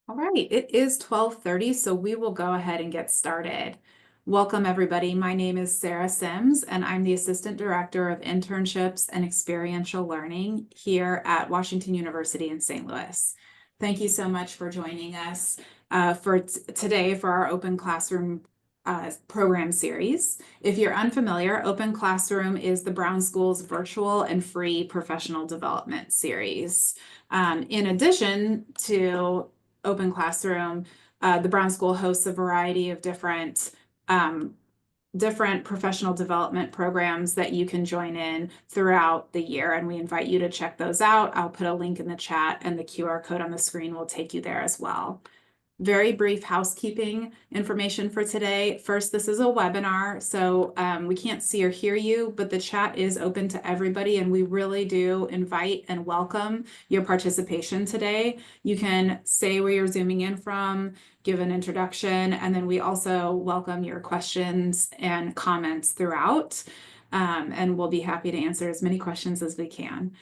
All right, it is 12:30, so we will go ahead and get started. Welcome, everybody. My name is Sarah Sims, and I'm the Assistant Director of Internships and Experiential Learning here at Washington University in St. Louis. Thank you so much for joining us today for our Open Classroom program series. If you're unfamiliar, Open Classroom is the Brown School's virtual and free professional development series. In addition to Open Classroom, the Brown School hosts a variety of different professional development programs that you can join in throughout the year, and we invite you to check those out. I'll put a link in the chat, and the QR code on the screen will take you there as well. Very brief housekeeping information for today. First, this is a webinar, so we can't see or hear you, but the chat is open to everybody, and we really do invite and welcome your participation today. You can say where you're zooming in from, give an introduction, and then we also welcome your questions and comments throughout, and we'll be happy to answer as many questions as we can.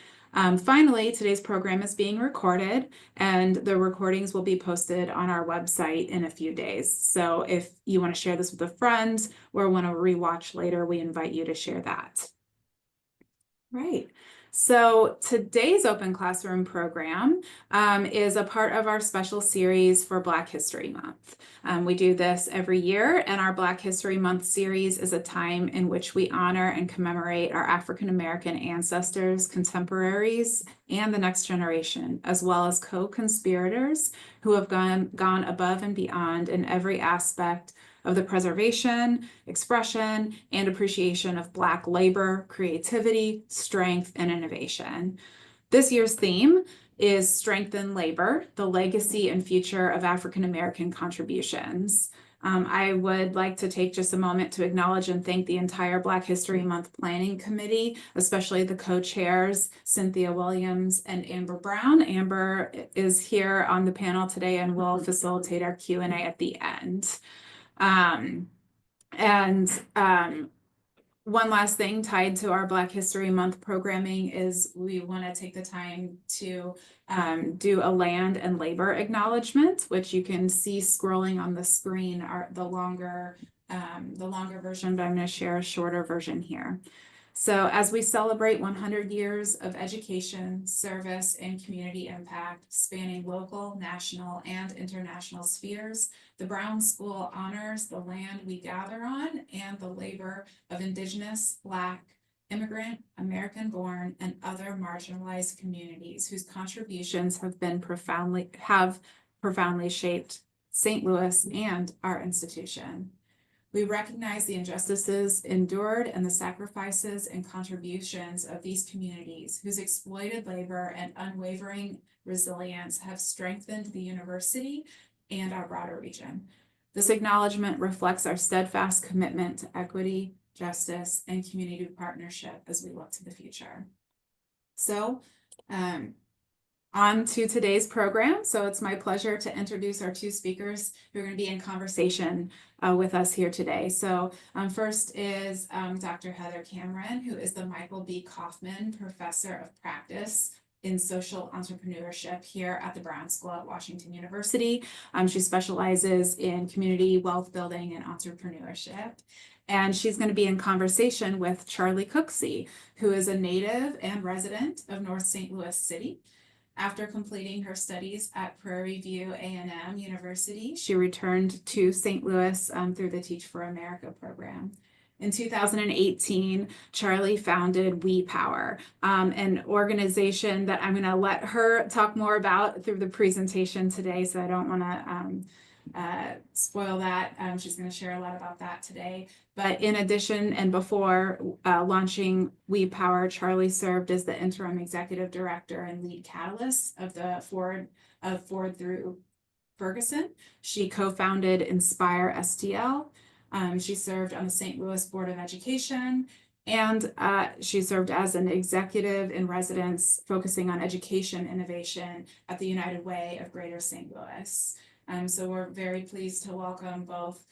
Finally, today's program is being recorded, and the recordings will be posted on our website in a few days. So if you want to share this with a friend or want to rewatch later, we invite you to share that. Right. So today's Open Classroom program is a part of our special series for Black History Month. We do this every year, and our Black History Month series is a time in which we honor and commemorate our African American ancestors, contemporaries, and the next generation, as well as co-conspirators who have gone above and beyond in every aspect of the preservation, expression, and appreciation of Black labor, creativity, strength, and innovation. This year's theme is Strengthen Labor, the Legacy and Future of African American Contributions. I would like to take just a moment to acknowledge and thank the entire Black History Month Planning Committee, especially the co-chairs, Cynthia Williams and Amber Brown. Amber is here on the panel today and will facilitate our Q&A at the end. One last thing tied to our Black History Month programming is we want to take the time to do a land and labor acknowledgement, which you can see scrolling on the screen, the longer version, but I'm going to share a shorter version here. So as we celebrate 100 years of education, service, and community impact spanning local, national, and international spheres, the Brown School honors the land we gather on and the labor of Indigenous, Black, immigrant, American-born, and other marginalized communities whose contributions have profoundly shaped St. Louis and our institution. We recognize the injustices endured and the sacrifices and contributions of these communities whose exploited labor and unwavering resilience have strengthened the university and our broader region. This acknowledgement reflects our steadfast commitment to equity, justice, and community partnership as we look to the future. So, on to today's program. So it's my pleasure to introduce our two speakers who are going to be in conversation with us here today. So first is Dr. Heather Cameron, who is the Michael B. Kaufman Professor of Practice in Social Entrepreneurship here at the Brown School at Washington University. She specializes in community wealth building and entrepreneurship. And she's going to be in conversation with Charli Cooksey, who is a native and resident of North St. Louis City. After completing her studies at Prairie View A&M University, she returned to St. Louis through the Teach for America program. In 2018, Charli founded WEPOWER, an organization that I'm going to let her talk more about through the presentation today, so I don't want to spoil that. She's going to share a lot about that today. But in addition, and before launching WEPOWER, Charli served as the interim executive director and lead catalyst of the Ford through Ferguson. She co-founded inspireSTL. She served on the St. Louis Board of Education, and she served as an executive in residence focusing on education innovation at the United Way of Greater St. Louis. So we're very pleased to welcome both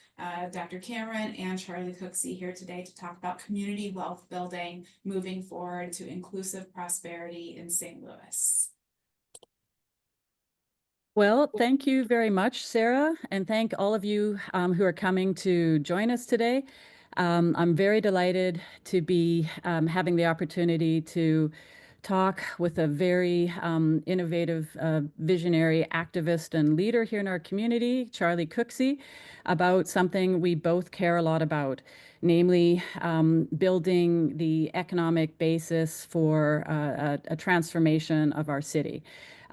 Dr. Cameron and Charli Cooksey here today to talk about community wealth building moving forward to inclusive prosperity in St. Louis. Well, thank you very much, Sarah, and thank all of you who are coming to join us today. I'm very delighted to be having the opportunity to talk with a very innovative, visionary activist and leader here in our community, Charli Cooksey, about something we both care a lot about, namely building the economic basis for a transformation of our city.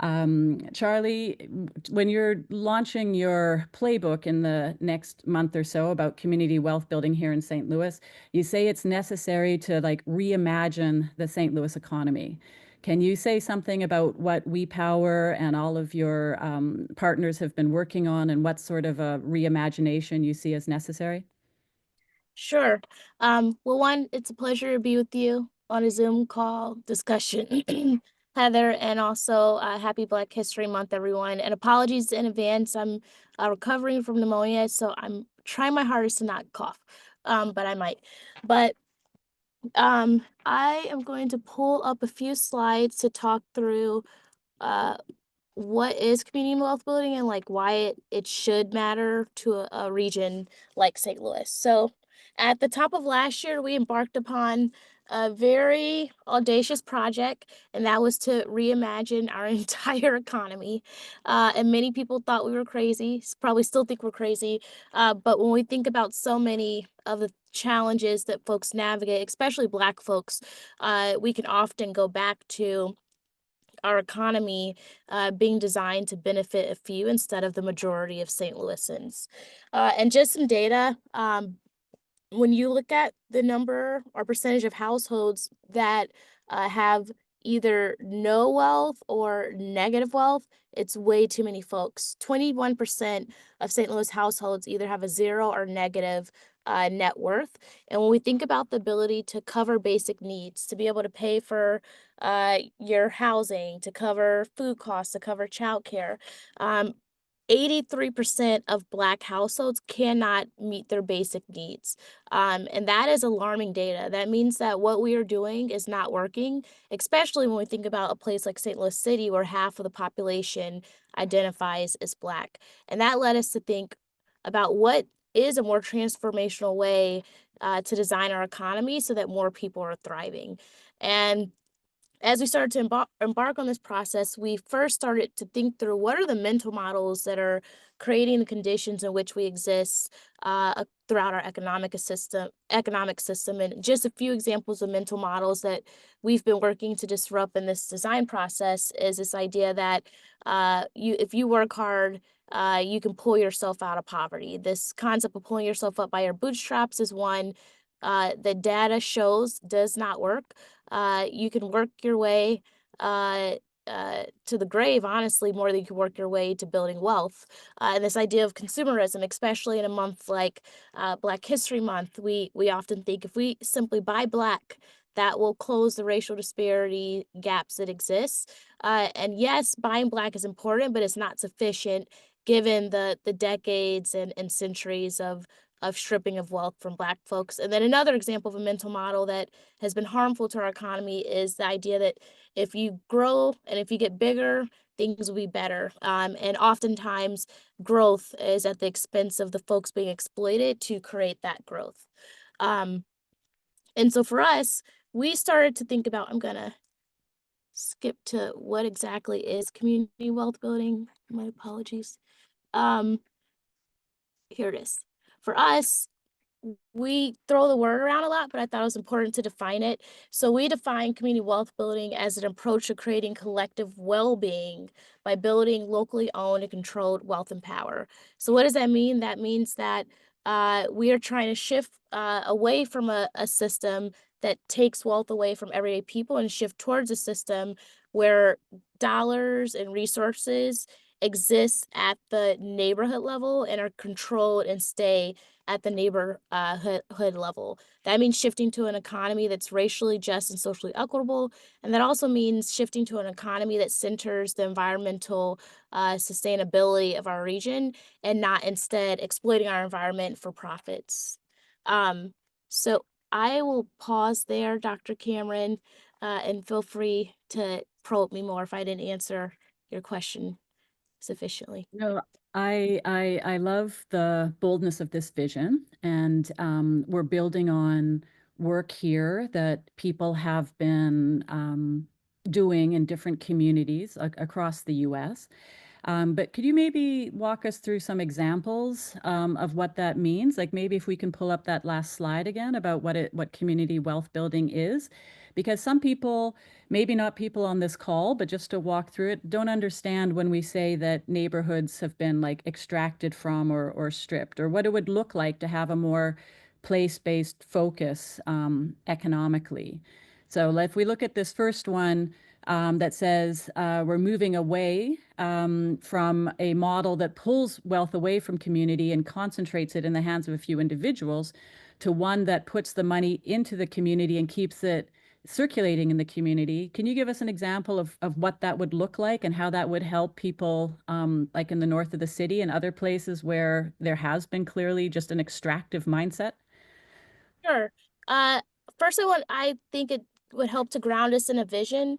Charli, when you're launching your playbook in the next month or so about community wealth building here in St. Louis, you say it's necessary to like reimagine the St. Louis economy. Can you say something about what WEPOWER and all of your partners have been working on and what sort of a reimagination you see as necessary? Sure. Well, one, it's a pleasure to be with you on a Zoom call discussion, Heather, and also happy Black History Month, everyone. And apologies in advance. I'm recovering from pneumonia, so I'm trying my hardest to not cough, but I might. But I am going to pull up a few slides to talk through uh, what is community wealth building and like why it should matter to a region like St. Louis. So at the top of last year, we embarked upon a very audacious project, and that was to reimagine our entire economy. And many people thought we were crazy, probably still think we're crazy. But when we think about so many of the challenges that folks navigate, especially Black folks, we can often go back to our economy being designed to benefit a few instead of the majority of St. Louisans. And just some data, when you look at the number or percentage of households that have either no wealth or negative wealth, it's way too many folks. 21% of St. Louis households either have a zero or negative net worth. And when we think about the ability to cover basic needs, to be able to pay for your housing, to cover food costs, to cover childcare, um, 83% of Black households cannot meet their basic needs. And that is alarming data. That means that what we are doing is not working, especially when we think about a place like St. Louis City, where half of the population identifies as Black. And that led us to think about what is a more transformational way to design our economy so that more people are thriving. And as we started to embark on this process, we first started to think through what are the mental models that are creating the conditions in which we exist throughout our economic system, and just a few examples of mental models that we've been working to disrupt in this design process is this idea that if you work hard, you can pull yourself out of poverty. This concept of pulling yourself up by your bootstraps is one the data shows does not work. You can work your way uh, to the grave, honestly, more than you can work your way to building wealth. And this idea of consumerism, especially in a month like Black History Month, we often think if we simply buy Black, that will close the racial disparity gaps that exist. And yes, buying Black is important, but it's not sufficient given the decades and centuries of stripping of wealth from Black folks. And then another example of a mental model that has been harmful to our economy is the idea that if you grow and if you get bigger, things will be better. And oftentimes, growth is at the expense of the folks being exploited to create that growth. Um, and so for us, we started to think about, I'm going to skip to what exactly is community wealth building. My apologies. Um, Here it is. For us, we throw the word around a lot, but I thought it was important to define it. So we define community wealth building as an approach to creating collective well-being by building locally owned and controlled wealth and power. So what does that mean? That means that we are trying to shift away from a system that takes wealth away from everyday people and shift towards a system where dollars and resources exist at the neighborhood level and are controlled and stay at the neighborhood level. That means shifting to an economy that's racially just and socially equitable. And that also means shifting to an economy that centers the environmental sustainability of our region and not instead exploiting our environment for profits. Um, so I will pause there, Dr. Cameron, and feel free to probe me more if I didn't answer your question. sufficiently. No, I love the boldness of this vision, and we're building on work here that people have been doing in different communities across the U.S. But could you maybe walk us through some examples of what that means? Like maybe if we can pull up that last slide again about what community wealth building is, because some people, maybe not people on this call, but just to walk through it, don't understand when we say that neighborhoods have been like extracted from or stripped, or what it would look like to have a more place-based focus economically. So if we look at this first one, that says we're moving away from a model that pulls wealth away from community and concentrates it in the hands of a few individuals to one that puts the money into the community and keeps it circulating in the community. Can you give us an example of what that would look like and how that would help people like in the north of the city and other places where there has been clearly just an extractive mindset? Sure. Uh, First, I think it would help to ground us in a vision.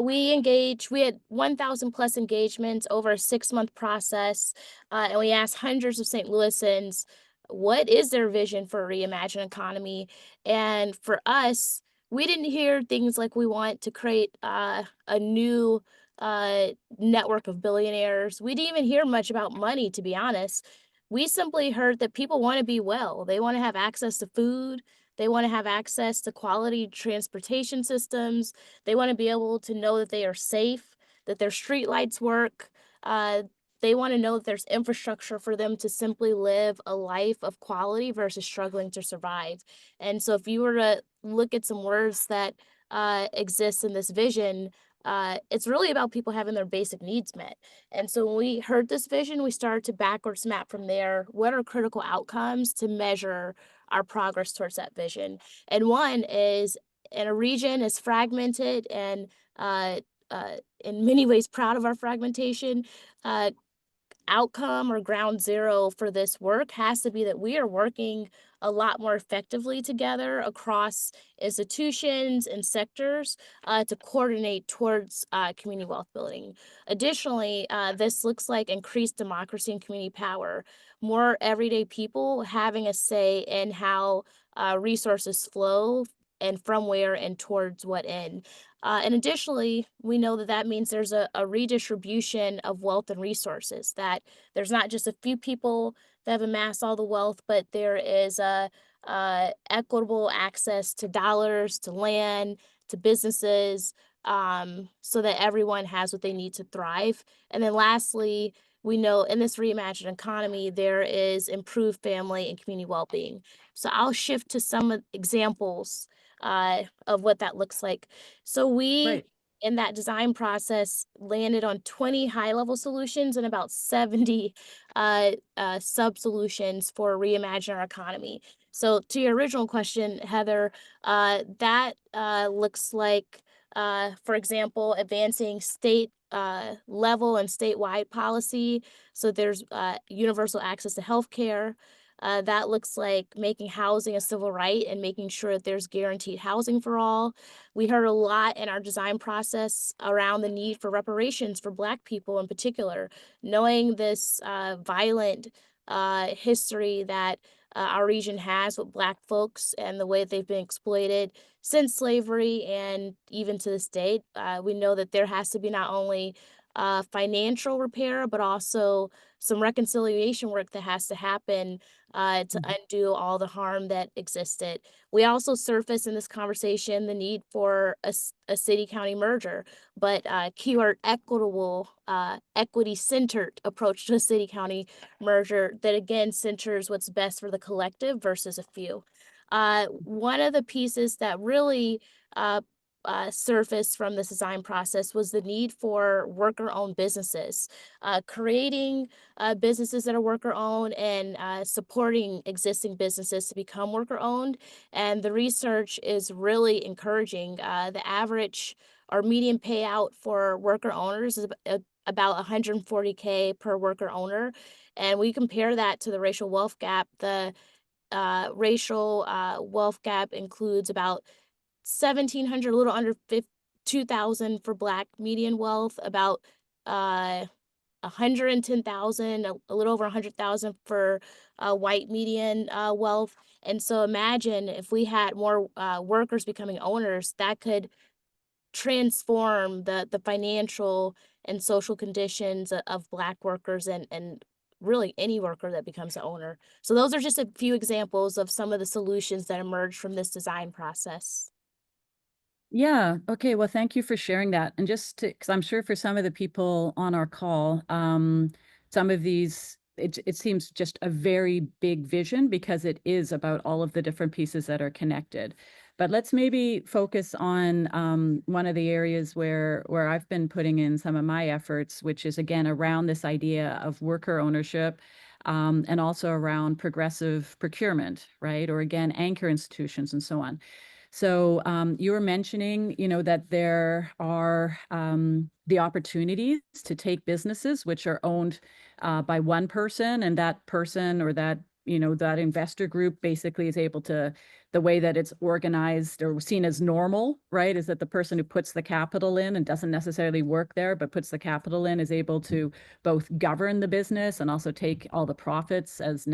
We had 1,000 plus engagements over a 6-month process, and we asked hundreds of St. Louisans, what is their vision for a reimagined economy? And for us, we didn't hear things like we want to create a new network of billionaires. We didn't even hear much about money, to be honest. We simply heard that people want to be well. They want to have access to food. They want to have access to quality transportation systems. They want to be able to know that they are safe, that their street lights work. Uh, they want to know that there's infrastructure for them to simply live a life of quality versus struggling to survive. And so if you were to look at some words that exist in this vision, it's really about people having their basic needs met. And so when we heard this vision, we started to backwards map from there. What are critical outcomes to measure our progress towards that vision? And one is in a region as fragmented and in many ways proud of our fragmentation, uh, outcome or ground zero for this work has to be that we are working a lot more effectively together across institutions and sectors to coordinate towards community wealth building. Additionally, this looks like increased democracy and community power, more everyday people having a say in how resources flow and from where and towards what end. And additionally, we know that that means there's a redistribution of wealth and resources, that there's not just a few people that have amassed all the wealth, but there is a equitable access to dollars, to land, to businesses, so that everyone has what they need to thrive. And then lastly, we know in this reimagined economy, there is improved family and community well-being. So I'll shift to some examples of what that looks like. So Right. in that design process, landed on 20 high-level solutions and about 70 sub-solutions for reimagine our economy. So to your original question, Heather, that looks like, for example, advancing state level and statewide policy. So there's universal access to healthcare. That looks like making housing a civil right and making sure that there's guaranteed housing for all. We heard a lot in our design process around the need for reparations for Black people in particular, knowing this violent history that our region has with Black folks and the way that they've been exploited since slavery and even to this date. We know that there has to be not only financial repair, but also some reconciliation work that has to happen to undo all the harm that existed. We also surface in this conversation the need for a city-county merger, but keyword equitable, equity-centered approach to a city-county merger that again centers what's best for the collective versus a few. One of the pieces that really surfaced from this design process was the need for worker-owned businesses, creating businesses that are worker-owned and supporting existing businesses to become worker-owned. And the research is really encouraging. The average or median payout for worker owners is about $140K per worker owner. And we compare that to the racial wealth gap. The racial wealth gap includes about 1,700, a little under 2,000 for Black median wealth, about 110,000, a little over 100,000 for white median wealth. And so imagine if we had more workers becoming owners, that could transform the financial and social conditions of Black workers and really any worker that becomes an owner. So those are just a few examples of some of the solutions that emerged from this design process. Yeah. Okay. Well, thank you for sharing that. And just because I'm sure for some of the people on our call, some of these, it seems just a very big vision because it is about all of the different pieces that are connected. But let's maybe focus on one of the areas where I've been putting in some of my efforts, which is again around this idea of worker ownership. And also around progressive procurement, right? Or again, anchor institutions and so on. So you were mentioning, that there are the opportunities to take businesses which are owned by one person, and that person or that investor group basically is able to, the way that it's organized or seen as normal, right, is that the person who puts the capital in and doesn't necessarily work there, but puts the capital in, is able to both govern the business and also take all the profits as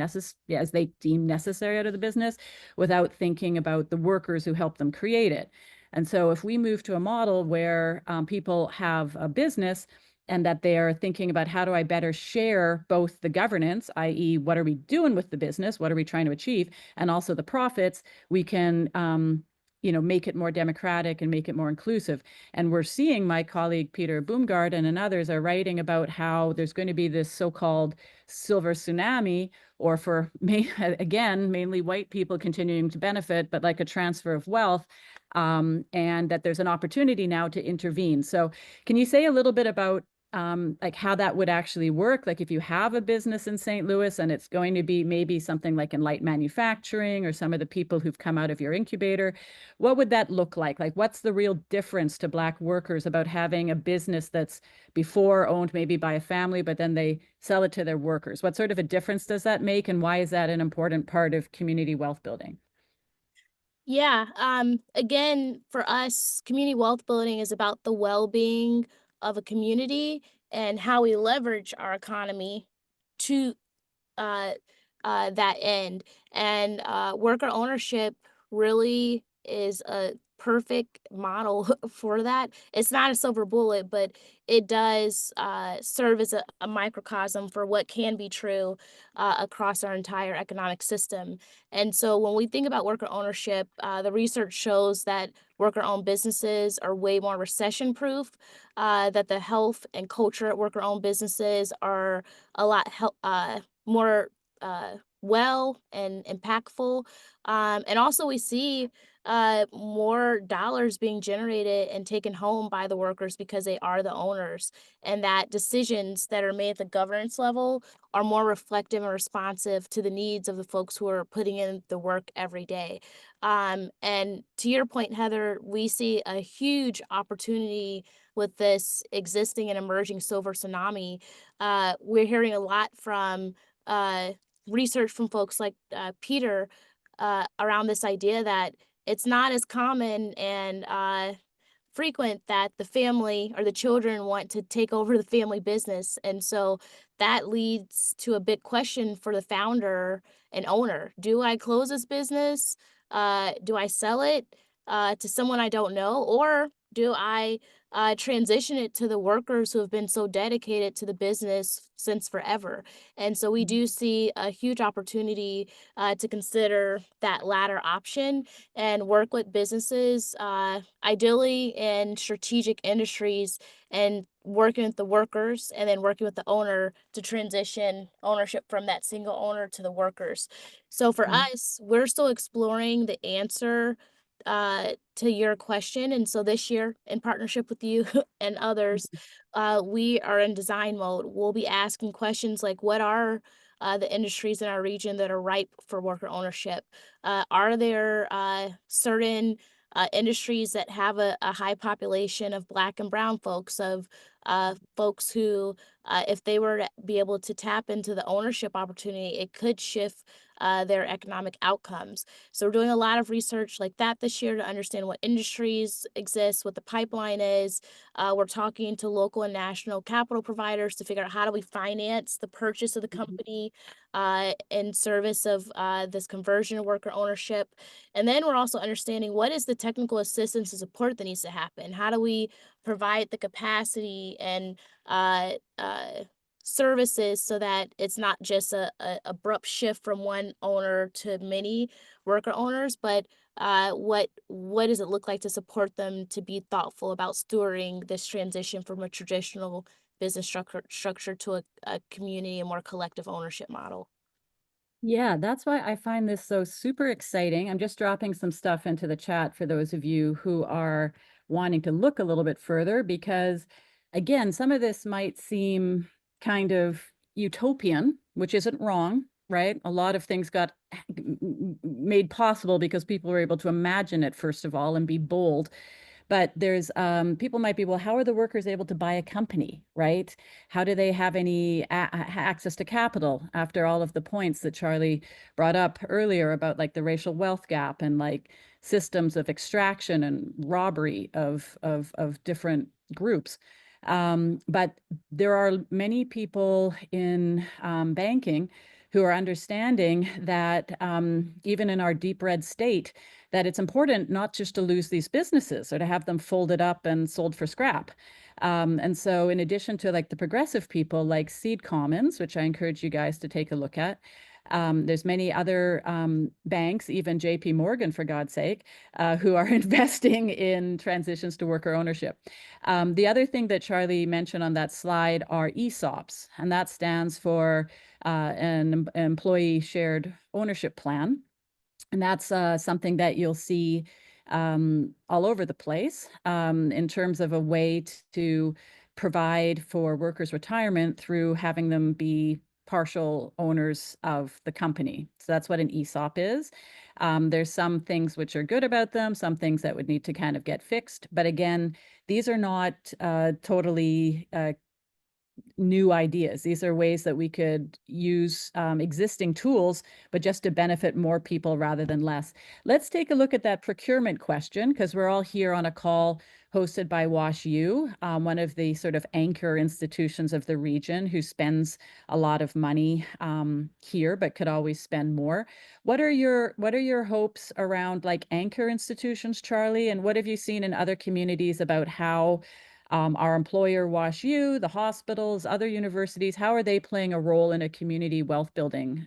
they deem necessary out of the business without thinking about the workers who help them create it. And so if we move to a model where people have a business and that they are thinking about how do I better share both the governance, i.e. what are we doing with the business, what are we trying to achieve, and also the profits, we can make it more democratic and make it more inclusive. And we're seeing, my colleague Peter Boomgarden and others are writing about how there's going to be this so-called silver tsunami, or for again, mainly white people continuing to benefit, but like a transfer of wealth, and that there's an opportunity now to intervene. So can you say a little bit about like how that would actually work? Like if you have a business in St. Louis and it's going to be maybe something like in light manufacturing or some of the people who've come out of your incubator, what would that look like? Like what's the real difference to Black workers about having a business that's before owned maybe by a family, but then they sell it to their workers? What sort of a difference does that make? And why is that an important part of community wealth building? Yeah, again, for us, community wealth building is about the well-being of a community and how we leverage our economy to uh, that end. And worker ownership really is a perfect model for that. It's not a silver bullet, but it does serve as a microcosm for what can be true across our entire economic system. And so when we think about worker ownership, the research shows that worker owned businesses are way more recession proof, that the health and culture at worker owned businesses are a lot more well and impactful. And also we see more dollars being generated and taken home by the workers because they are the owners, and that decisions that are made at the governance level are more reflective and responsive to the needs of the folks who are putting in the work every day. And to your point, Heather, we see a huge opportunity with this existing and emerging silver tsunami. We're hearing a lot from research from folks like Peter around this idea that it's not as common and frequent that the family or the children want to take over the family business. And so that leads to a big question for the founder and owner. Do I close this business? Do I sell it to someone I don't know? Or do I transition it to the workers who have been so dedicated to the business since forever? And so we do see a huge opportunity to consider that latter option and work with businesses, ideally in strategic industries, and working with the workers and then working with the owner to transition ownership from that single owner to the workers. So for us, we're still exploring the answer to your question. And so this year, in partnership with you and others, we are in design mode. We'll be asking questions like, what are the industries in our region that are ripe for worker ownership? Are there certain industries that have a high population of Black and brown folks, of folks who, if they were to be able to tap into the ownership opportunity, it could shift their economic outcomes. So we're doing a lot of research like that this year to understand what industries exist, what the pipeline is. We're talking to local and national capital providers to figure out how do we finance the purchase of the company in service of this conversion of worker ownership. And then we're also understanding what is the technical assistance and support that needs to happen. How do we provide the capacity and services so that it's not just a abrupt shift from one owner to many worker owners, but what does it look like to support them to be thoughtful about stewarding this transition from a traditional business structure to a community and more collective ownership model. Yeah, that's why I find this so super exciting. I'm just dropping some stuff into the chat for those of you who are wanting to look a little bit further, because again, some of this might seem kind of utopian, which isn't wrong, right? A lot of things got made possible because people were able to imagine it, first of all, and be bold. But there's people might be, well, how are the workers able to buy a company, right? How do they have any access to capital after all of the points that Charli brought up earlier about like the racial wealth gap and like systems of extraction and robbery of different groups? But there are many people in banking who are understanding that even in our deep red state, that it's important not just to lose these businesses or to have them folded up and sold for scrap. And so in addition to like the progressive people like Seed Commons, which I encourage you guys to take a look at, there's many other banks, even JP Morgan, for God's sake, who are investing in transitions to worker ownership. The other thing that Charli mentioned on that slide are ESOPs, and that stands for an employee shared ownership plan. And that's something that you'll see all over the place in terms of a way to provide for workers' retirement through having them be partial owners of the company. So that's what an ESOP is. There's some things which are good about them, some things that would need to kind of get fixed. But again, these are not totally new ideas. These are ways that we could use existing tools, but just to benefit more people rather than less. Let's take a look at that procurement question, because we're all here on a call hosted by WashU, one of the sort of anchor institutions of the region who spends a lot of money here, but could always spend more. What are your hopes around like anchor institutions, Charli? And what have you seen in other communities about how our employer, WashU, the hospitals, other universities, how are they playing a role in a community wealth building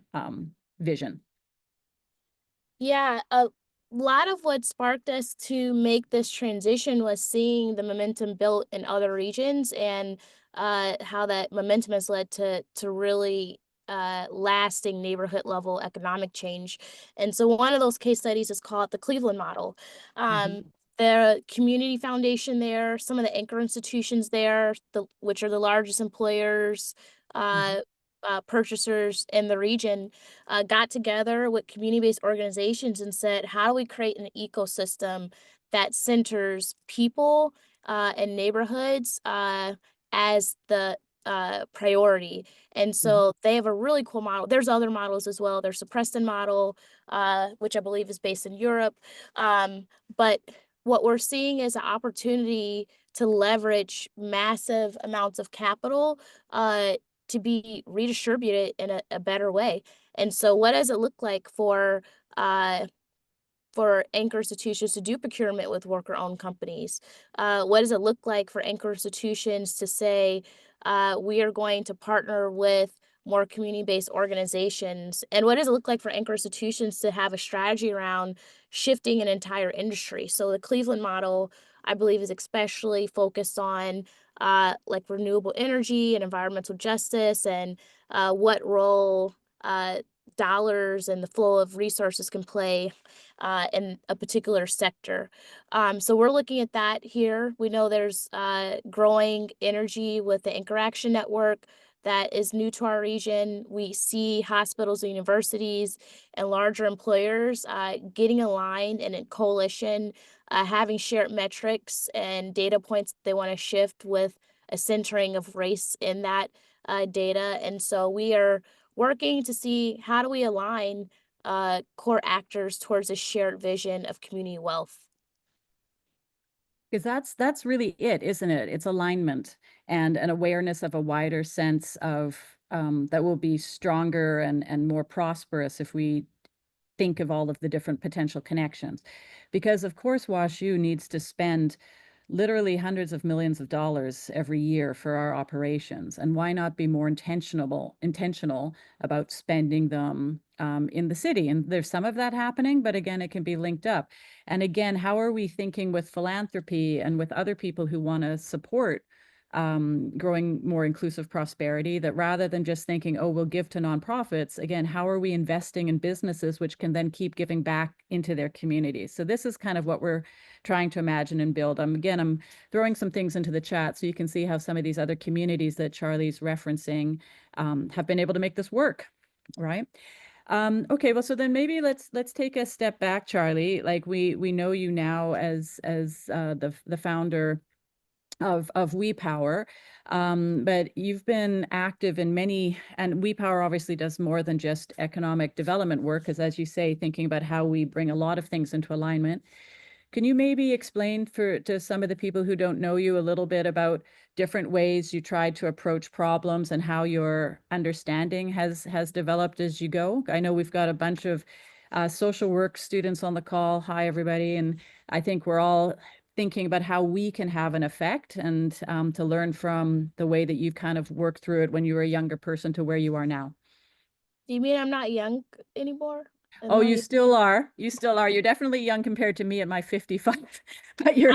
vision? Yeah, a lot of what sparked us to make this transition was seeing the momentum built in other regions and how that momentum has led to really lasting neighborhood level economic change. And so one of those case studies is called the Cleveland model. The community foundation there, some of the anchor institutions there, which are the largest employers, purchasers in the region, got together with community-based organizations and said, how do we create an ecosystem that centers people and neighborhoods as the priority? And so they have a really cool model. There's other models as well. There's the Preston model, which I believe is based in Europe. But what we're seeing is an opportunity to leverage massive amounts of capital to be redistributed in a better way. And so what does it look like for anchor institutions to do procurement with worker-owned companies? What does it look like for anchor institutions to say, we are going to partner with more community-based organizations? And what does it look like for anchor institutions to have a strategy around shifting an entire industry? So the Cleveland model, I believe, is especially focused on like renewable energy and environmental justice and what role dollars and the flow of resources can play in a particular sector. So we're looking at that here. We know there's growing energy with the Anchor Action Network that is new to our region. We see hospitals and universities and larger employers getting aligned and in coalition, having shared metrics and data points they want to shift with a centering of race in that data. And so we are working to see how do we align core actors towards a shared vision of community wealth. Because that's really it, isn't it? It's alignment and an awareness of a wider sense of that will be stronger and more prosperous if we think of all of the different potential connections. Because of course, WashU needs to spend literally hundreds of millions of dollars every year for our operations. And why not be more intentional about spending them in the city? And there's some of that happening, but again, it can be linked up. And again, how are we thinking with philanthropy and with other people who want to support growing more inclusive prosperity, that rather than just thinking, oh, we'll give to nonprofits, again, how are we investing in businesses which can then keep giving back into their communities? So this is kind of what we're trying to imagine and build. I'm throwing some things into the chat so you can see how some of these other communities that Charli's referencing have been able to make this work, right? Okay, well, so then maybe let's take a step back, Charli. Like we know you now as the founder of WEPOWER, but you've been active in many, and WEPOWER obviously does more than just economic development work, because as you say, thinking about how we bring a lot of things into alignment. Can you maybe explain to some of the people who don't know you a little bit about different ways you tried to approach problems and how your understanding has developed as you go? I know we've got a bunch of social work students on the call. Hi, everybody. And I think we're all thinking about how we can have an effect and to learn from the way that you've kind of worked through it when you were a younger person to where you are now. Do you mean I'm not young anymore? Oh, you still are. You still are. You're definitely young compared to me at my 55, but you're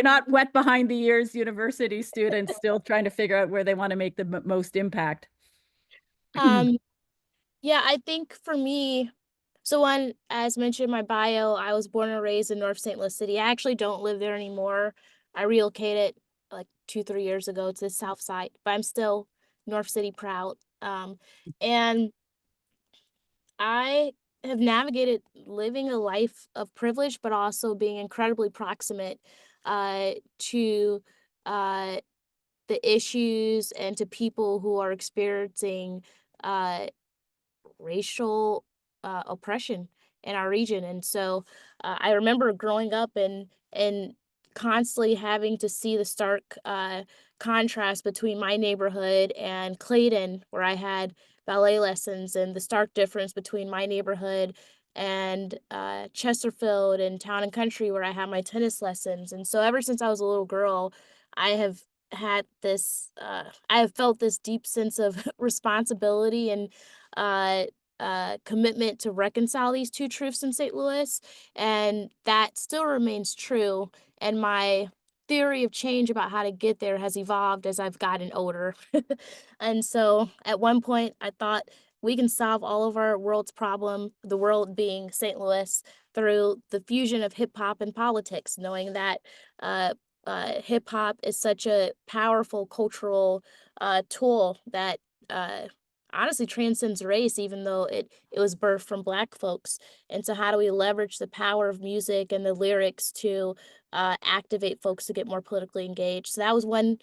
not wet behind the ears university students still trying to figure out where they want to make the most impact. Yeah, I think for me, so as mentioned in my bio, I was born and raised in North St. Louis City. I actually don't live there anymore. I relocated like 2-3 years ago to the South Side, but I'm still North City proud. And I have navigated living a life of privilege, but also being incredibly proximate to the issues and to people who are experiencing uh, racial oppression in our region. And so I remember growing up and constantly having to see the stark contrast between my neighborhood and Clayton, where I had ballet lessons, and the stark difference between my neighborhood and Chesterfield and Town and Country, where I had my tennis lessons. And so ever since I was a little girl, I have I have felt this deep sense of responsibility and uh, commitment to reconcile these two truths in St. Louis, and that still remains true. And my theory of change about how to get there has evolved as I've gotten older. And so at one point, I thought we can solve all of our world's problem, the world being St. Louis, through the fusion of hip hop and politics, knowing that hip hop is such a powerful cultural tool that honestly transcends race, even though it was birthed from Black folks. And so how do we leverage the power of music and the lyrics to activate folks to get more politically engaged? So that was one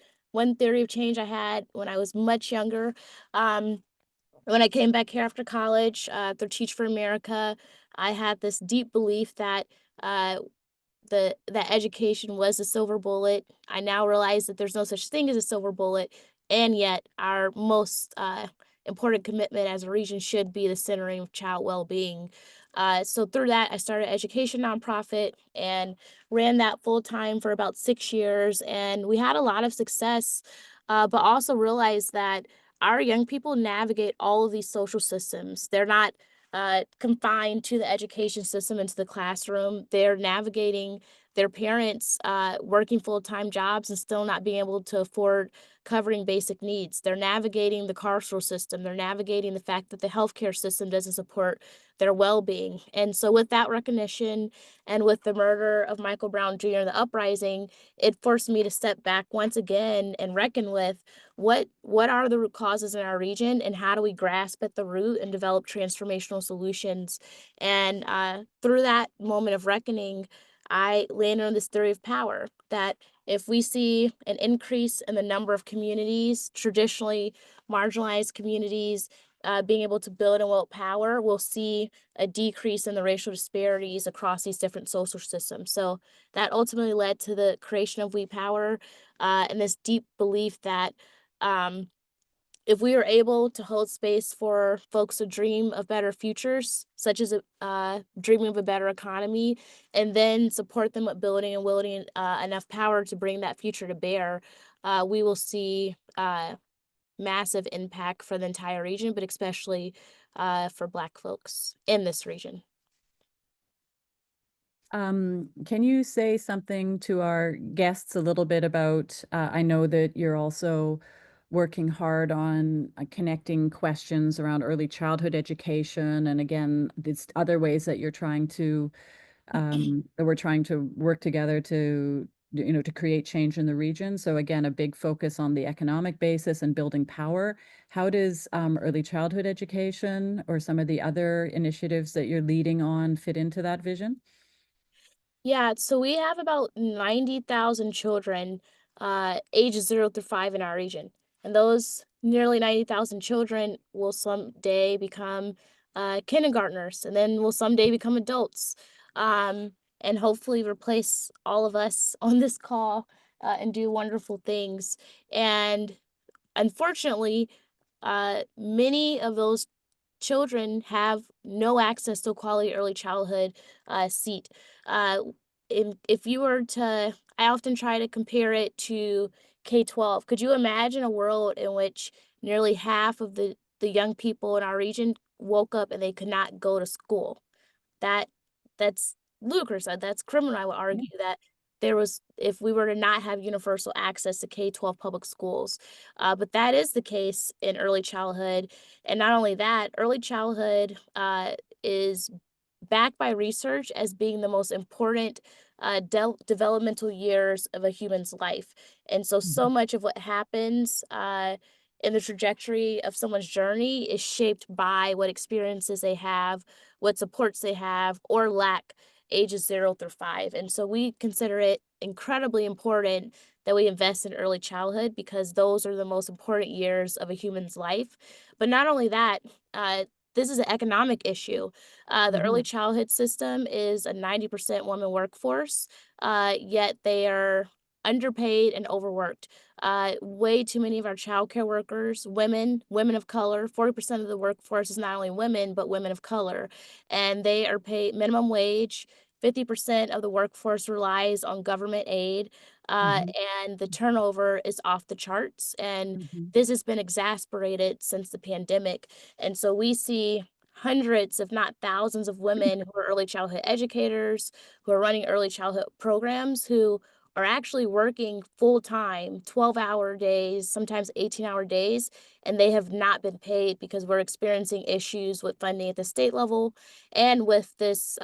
theory of change I had when I was much younger. When I came back here after college through Teach for America, I had this deep belief that that education was a silver bullet. I now realize that there's no such thing as a silver bullet, and yet our most important commitment as a region should be the centering of child well-being. So through that, I started an education nonprofit and ran that full time for about 6 years, and we had a lot of success, but also realized that our young people navigate all of these social systems. They're not confined to the education system and to the classroom. They're navigating their parents working full-time jobs and still not being able to afford covering basic needs. They're navigating the carceral system. They're navigating the fact that the healthcare system doesn't support their well-being. And so with that recognition and with the murder of Michael Brown Jr. and the uprising, it forced me to step back once again and reckon with what are the root causes in our region, and how do we grasp at the root and develop transformational solutions. And through that moment of reckoning, I landed on this theory of power, that if we see an increase in the number of communities, traditionally marginalized communities, being able to build and wield power, we'll see a decrease in the racial disparities across these different social systems. So that ultimately led to the creation of WePower, and this deep belief that if we are able to hold space for folks to dream of better futures, such as dreaming of a better economy, and then support them with building and wielding enough power to bring that future to bear, we will see massive impact for the entire region, but especially for Black folks in this region. Can you say something to our guests a little bit about, I know that you're also working hard on connecting questions around early childhood education, and again, these other ways that you're trying to, that we're trying to work together to, to create change in the region. So again, a big focus on the economic basis and building power. How does early childhood education or some of the other initiatives that you're leading on fit into that vision? Yeah, so we have about 90,000 children ages 0 through 5 in our region. And those nearly 90,000 children will someday become kindergartners, and then will someday become adults, and hopefully replace all of us on this call and do wonderful things. And unfortunately, many of those children have no access to a quality early childhood seat. Uh, if you were to, I often try to compare it to K-12. Could you imagine a world in which nearly half of the young people in our region woke up and they could not go to school? That that's ludicrous. That's criminal. I would argue that there was, if we were to not have universal access to K-12 public schools, but that is the case in early childhood. And not only that, early childhood is backed by research as being the most important developmental years of a human's life. And so much of what happens in the trajectory of someone's journey is shaped by what experiences they have, what supports they have or lack ages 0 through 5. And so we consider it incredibly important that we invest in early childhood because those are the most important years of a human's life. But not only that, this is an economic issue. The early childhood system is a 90% woman workforce, yet they are underpaid and overworked. Way too many of our childcare workers, women of color, 40% of the workforce is not only women, but women of color. And they are paid minimum wage. 50% of the workforce relies on government aid, and the turnover is off the charts. And this has been exacerbated since the pandemic. And so we see hundreds, if not thousands, of women who are early childhood educators, who are running early childhood programs, who are actually working full-time, 12-hour days, sometimes 18-hour days, and they have not been paid because we're experiencing issues with funding at the state level. And with this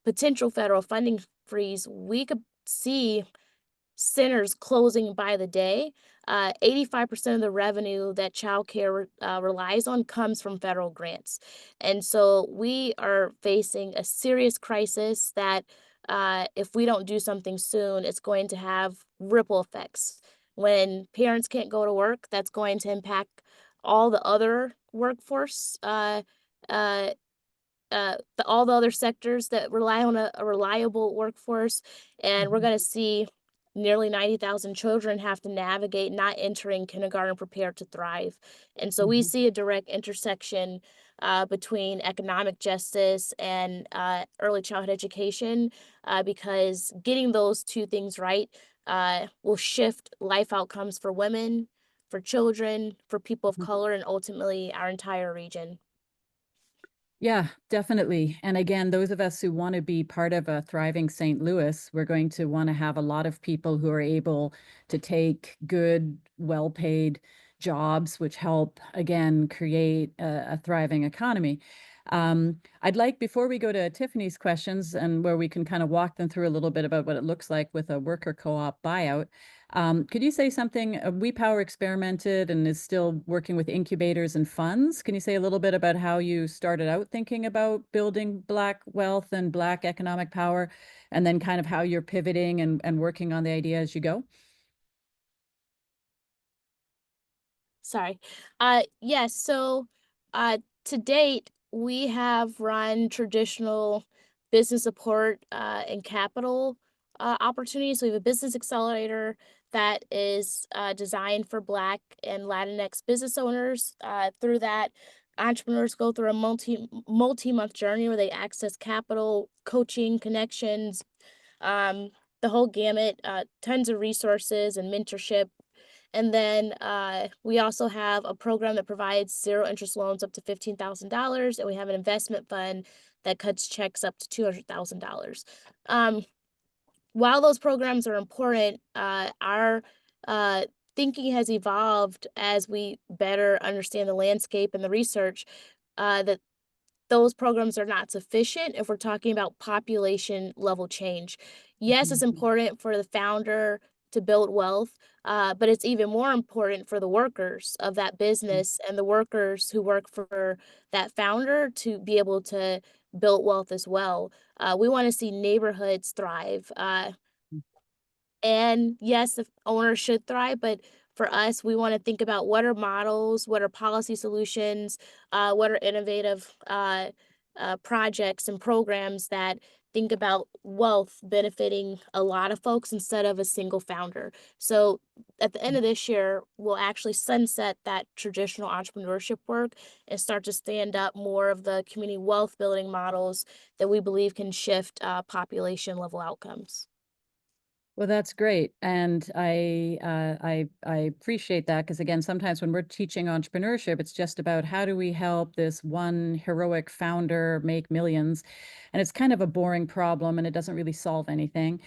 potential federal funding freeze, we could see centers closing by the day. 85% of the revenue that childcare relies on comes from federal grants. And so we are facing a serious crisis that if we don't do something soon, it's going to have ripple effects. When parents can't go to work, that's going to impact all the other workforce, all the other sectors that rely on a reliable workforce. And we're going to see nearly 90,000 children have to navigate not entering kindergarten prepared to thrive. And so we see a direct intersection between economic justice and early childhood education, because getting those two things right will shift life outcomes for women, for children, for people of color, and ultimately our entire region. Yeah, definitely. And again, those of us who want to be part of a thriving St. Louis, we're going to want to have a lot of people who are able to take good, well-paid jobs, which help, again, create a thriving economy. I'd like, before we go to Tiffany's questions and where we can kind of walk them through a little bit about what it looks like with a worker co-op buyout, could you say something? WePower experimented and is still working with incubators and funds. Can you say a little bit about how you started out thinking about building Black wealth and Black economic power, and then kind of how you're pivoting and working on the idea as you go? Sorry. Yes, so To date, we have run traditional business support and capital opportunities. We have a business accelerator that is designed for Black and Latinx business owners. Through that, entrepreneurs go through a multi-month journey where they access capital, coaching, connections, the whole gamut, tons of resources and mentorship. And then we also have a program that provides zero interest loans up to $15,000, and we have an investment fund that cuts checks up to $200,000. While those programs are important, our thinking has evolved as we better understand the landscape and the research that those programs are not sufficient if we're talking about population level change. Yes, it's important for the founder to build wealth, but it's even more important for the workers of that business and the workers who work for that founder to be able to build wealth as well. We want to see neighborhoods thrive. And yes, the owner should thrive, but for us, we want to think about what are models, what are policy solutions, what are innovative projects and programs that think about wealth benefiting a lot of folks instead of a single founder. So at the end of this year, we'll actually sunset that traditional entrepreneurship work and start to stand up more of the community wealth building models that we believe can shift population level outcomes. Well, that's great. And I appreciate that because, again, sometimes when we're teaching entrepreneurship, it's just about how do we help this one heroic founder make millions? And it's kind of a boring problem and it doesn't really solve anything.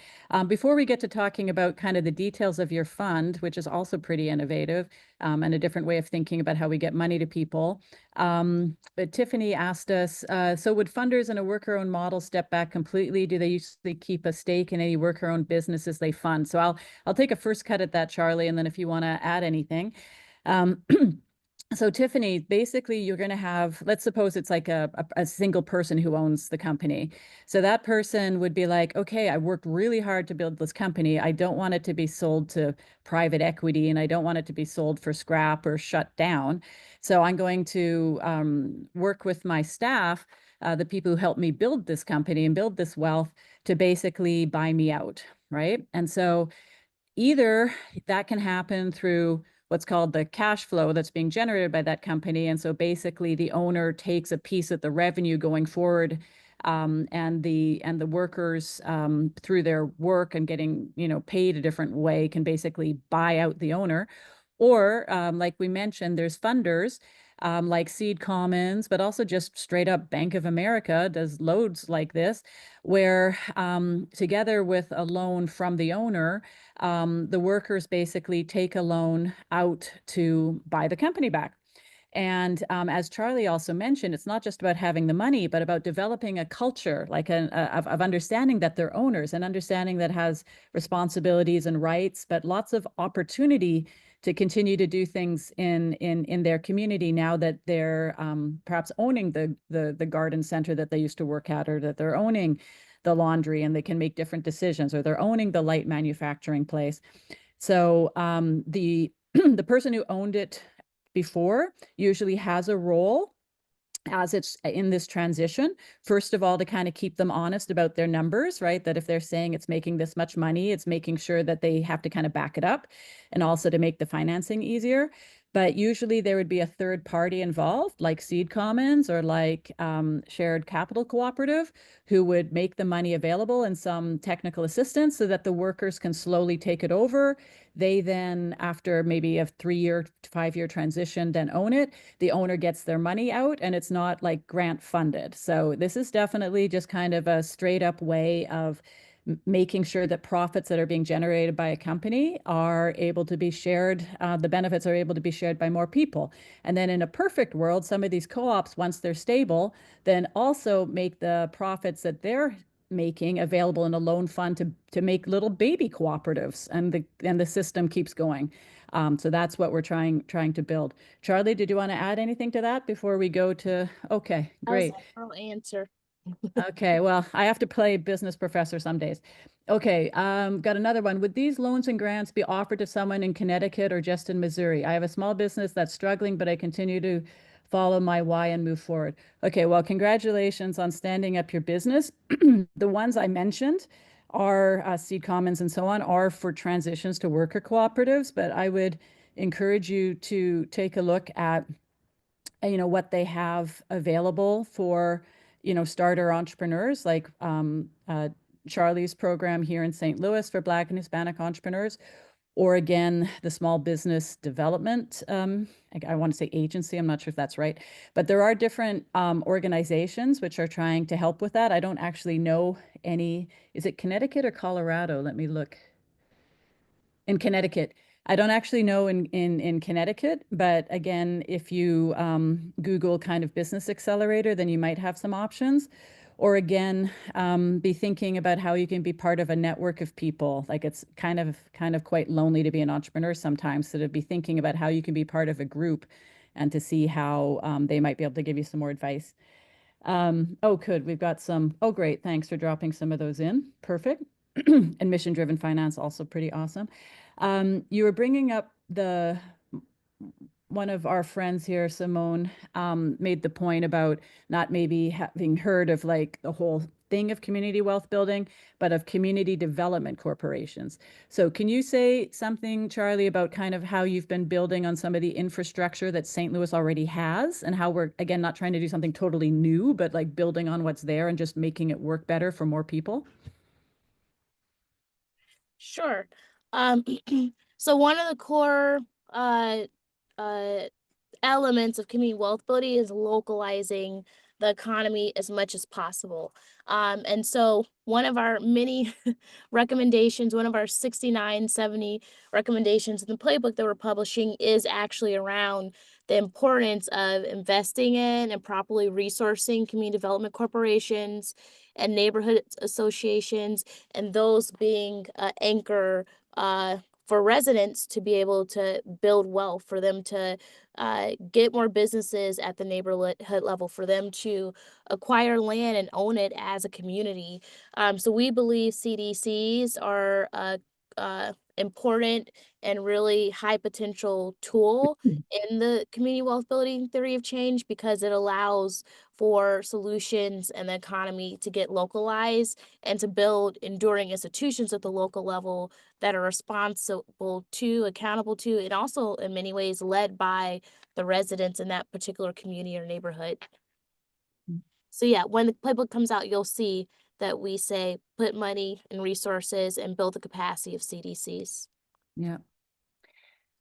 Before we get to talking about kind of the details of your fund, which is also pretty innovative and a different way of thinking about how we get money to people, but Tiffany asked us, so would funders in a worker-owned model step back completely? Do they usually keep a stake in any worker-owned businesses they fund? So I'll take a first cut at that, Charli, and then if you want to add anything. So Tiffany, basically you're going to have, let's suppose it's like a single person who owns the company. So that person would be like, okay, I worked really hard to build this company. I don't want it to be sold to private equity and I don't want it to be sold for scrap or shut down. So I'm going to work with my staff, the people who helped me build this company and build this wealth to basically buy me out, right? And so either that can happen through what's called the cash flow that's being generated by that company. And so basically the owner takes a piece of the revenue going forward, and the workers through their work and getting, paid a different way can basically buy out the owner. Or like we mentioned, there's funders like Seed Commons, but also just straight up Bank of America does loads like this, where together with a loan from the owner, the workers basically take a loan out to buy the company back. And as Charli also mentioned, it's not just about having the money, but about developing a culture like of understanding that they're owners and understanding that has responsibilities and rights, but lots of opportunity to continue to do things in their community now that they're perhaps owning the garden center that they used to work at, or that they're owning the laundry and they can make different decisions, or they're owning the light manufacturing place. So the the person who owned it before usually has a role as it's in this transition, first of all, to kind of keep them honest about their numbers, right? That if they're saying it's making this much money, it's making sure that they have to kind of back it up, and also to make the financing easier. But usually there would be a third party involved, like Seed Commons or like Shared Capital Cooperative, who would make the money available and some technical assistance so that the workers can slowly take it over. They then, after maybe a 3-year to 5-year transition, then own it. The owner gets their money out and it's not like grant funded. So this is definitely just kind of a straight up way of making sure that profits that are being generated by a company are able to be shared, the benefits are able to be shared by more people. And then in a perfect world, some of these co-ops, once they're stable, then also make the profits that they're making available in a loan fund to make little baby cooperatives, and the system keeps going. So that's what we're trying to build. Charli, did you want to add anything to that before we go to? Okay, great. That was an answer. Okay, well, I have to play business professor some days. Okay, got another one. Would these loans and grants be offered to someone in Connecticut or just in Missouri? I have a small business that's struggling, but I continue to follow my why and move forward. Okay, well, congratulations on standing up your business. The ones I mentioned are Seed Commons and so on are for transitions to worker cooperatives, but I would encourage you to take a look at what they have available for starter entrepreneurs, like Charli's program here in St. Louis for Black and Hispanic entrepreneurs, or again, the small business development, I want to say agency, I'm not sure if that's right, but there are different organizations which are trying to help with that. I don't actually know any, is it Connecticut or Colorado? Let me look. In Connecticut. I don't actually know in Connecticut, but again, if you Google kind of business accelerator, then you might have some options. Or again, be thinking about how you can be part of a network of people. Like it's kind of quite lonely to be an entrepreneur sometimes. So to be thinking about how you can be part of a group and to see how they might be able to give you some more advice. Oh, good. We've got some. Oh, great. Thanks for dropping some of those in. Perfect. And mission-driven finance, also pretty awesome. You were bringing up one of our friends here, Simone, made the point about not maybe having heard of like the whole thing of community wealth building, but of community development corporations. So can you say something, Charli, about kind of how you've been building on some of the infrastructure that St. Louis already has and how we're, again, not trying to do something totally new, but like building on what's there and just making it work better for more people? Sure. Um, so one of the core uh, uh, elements of community wealth building is localizing the economy as much as possible. And so one of our many recommendations, one of our 69, 70 recommendations in the playbook that we're publishing is actually around the importance of investing in and properly resourcing community development corporations and neighborhood associations, and those being anchor for residents to be able to build wealth, for them to get more businesses at the neighborhood level, for them to acquire land and own it as a community. So we believe CDCs are a important and really high potential tool in the community wealth building theory of change, because it allows for solutions and the economy to get localized and to build enduring institutions at the local level that are responsible to, accountable to, and also in many ways led by the residents in that particular community or neighborhood. So yeah, when the playbook comes out, you'll see that we say put money and resources and build the capacity of CDCs. Yeah.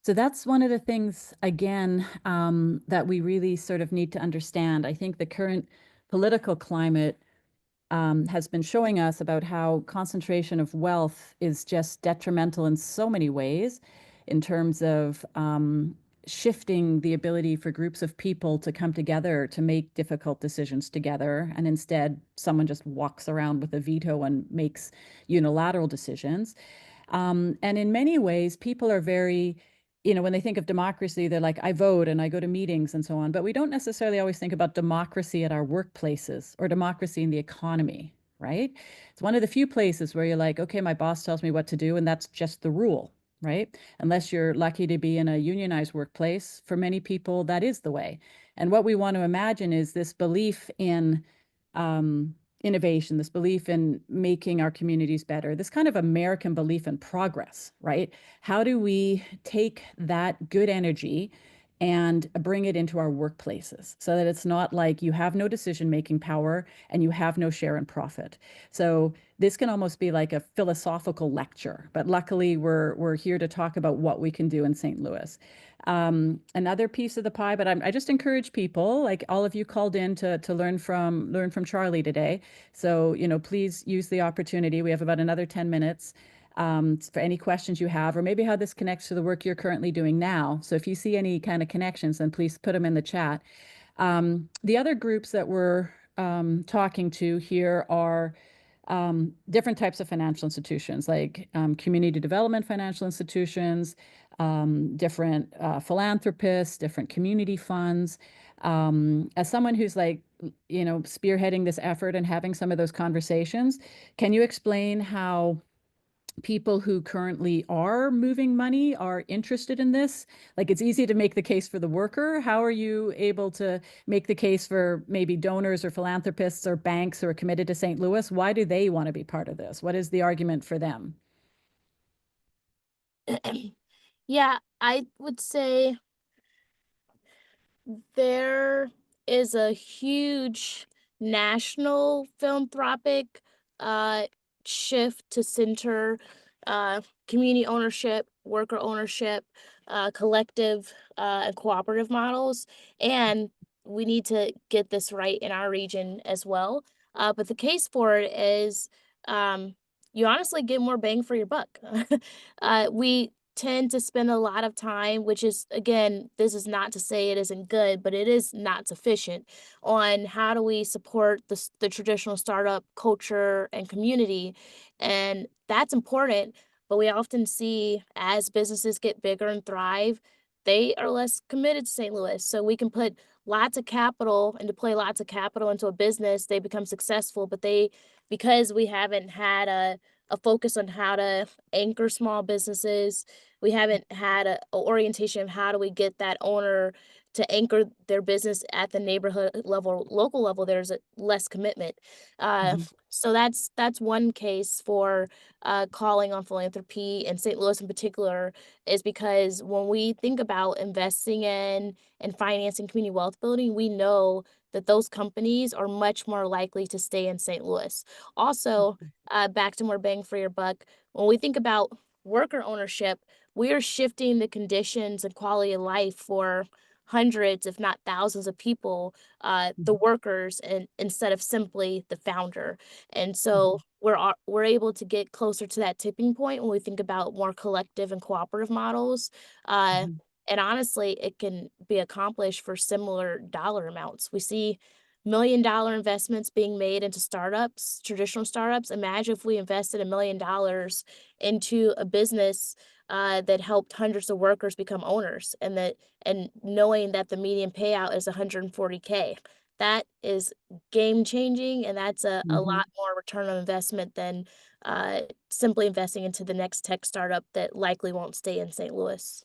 So that's one of the things, again, that we really sort of need to understand. I think the current political climate has been showing us about how concentration of wealth is just detrimental in so many ways in terms of shifting the ability for groups of people to come together to make difficult decisions together. And instead, someone just walks around with a veto and makes unilateral decisions. And in many ways, people are very, when they think of democracy, they're like, I vote and I go to meetings and so on. But we don't necessarily always think about democracy at our workplaces or democracy in the economy, right? It's one of the few places where you're like, okay, my boss tells me what to do, and that's just the rule, right? Unless you're lucky to be in a unionized workplace, for many people, that is the way. And what we want to imagine is this belief in innovation, this belief in making our communities better, this kind of American belief in progress, right? How do we take that good energy and bring it into our workplaces so that it's not like you have no decision-making power and you have no share in profit? So this can almost be like a philosophical lecture, but luckily we're here to talk about what we can do in St. Louis. Another piece of the pie, but I just encourage people, like all of you called in to learn from Charli today. So, please use the opportunity. We have about another 10 minutes for any questions you have, or maybe how this connects to the work you're currently doing now. So if you see any kind of connections, then please put them in the chat. The other groups that we're talking to here are different types of financial institutions, like community development financial institutions, different philanthropists, different community funds. As someone who's like, spearheading this effort and having some of those conversations, can you explain how people who currently are moving money are interested in this? Like, it's easy to make the case for the worker. How are you able to make the case for maybe donors or philanthropists or banks who are committed to St. Louis? Why do they want to be part of this? What is the argument for them? Yeah, I would say there is a huge national philanthropic uh, shift to center uh, community ownership, worker ownership, collective and cooperative models. And we need to get this right in our region as well. But the case for it is you honestly get more bang for your buck. We tend to spend a lot of time, which is, again, this is not to say it isn't good, but it is not sufficient, on how do we support the traditional startup culture and community. And that's important, but we often see as businesses get bigger and thrive, they are less committed to St. Louis. So we can put lots of capital and deploy lots of capital into a business, they become successful, but because we haven't had a focus on how to anchor small businesses, we haven't had a orientation of how do we get that owner to anchor their business at the neighborhood level, local level. There's a less commitment. Mhm. So that's one case for calling on philanthropy, and St. Louis in particular, is because when we think about investing in and financing community wealth building, we know that those companies are much more likely to stay in St. Louis. Also, back to more bang for your buck, when we think about worker ownership, we are shifting the conditions and quality of life for hundreds, if not thousands of people, the Mhm. workers, and instead of simply the founder. And so Mhm. we're able to get closer to that tipping point when we think about more collective and cooperative models. Uh, Mhm. and honestly, it can be accomplished for similar dollar amounts. We see $1 million investments being made into startups, traditional startups. Imagine if we invested $1 million into a business that helped hundreds of workers become owners, and knowing that the median payout is 140K. That is game changing, and that's a lot Mhm. more return on investment than simply investing into the next tech startup that likely won't stay in St. Louis.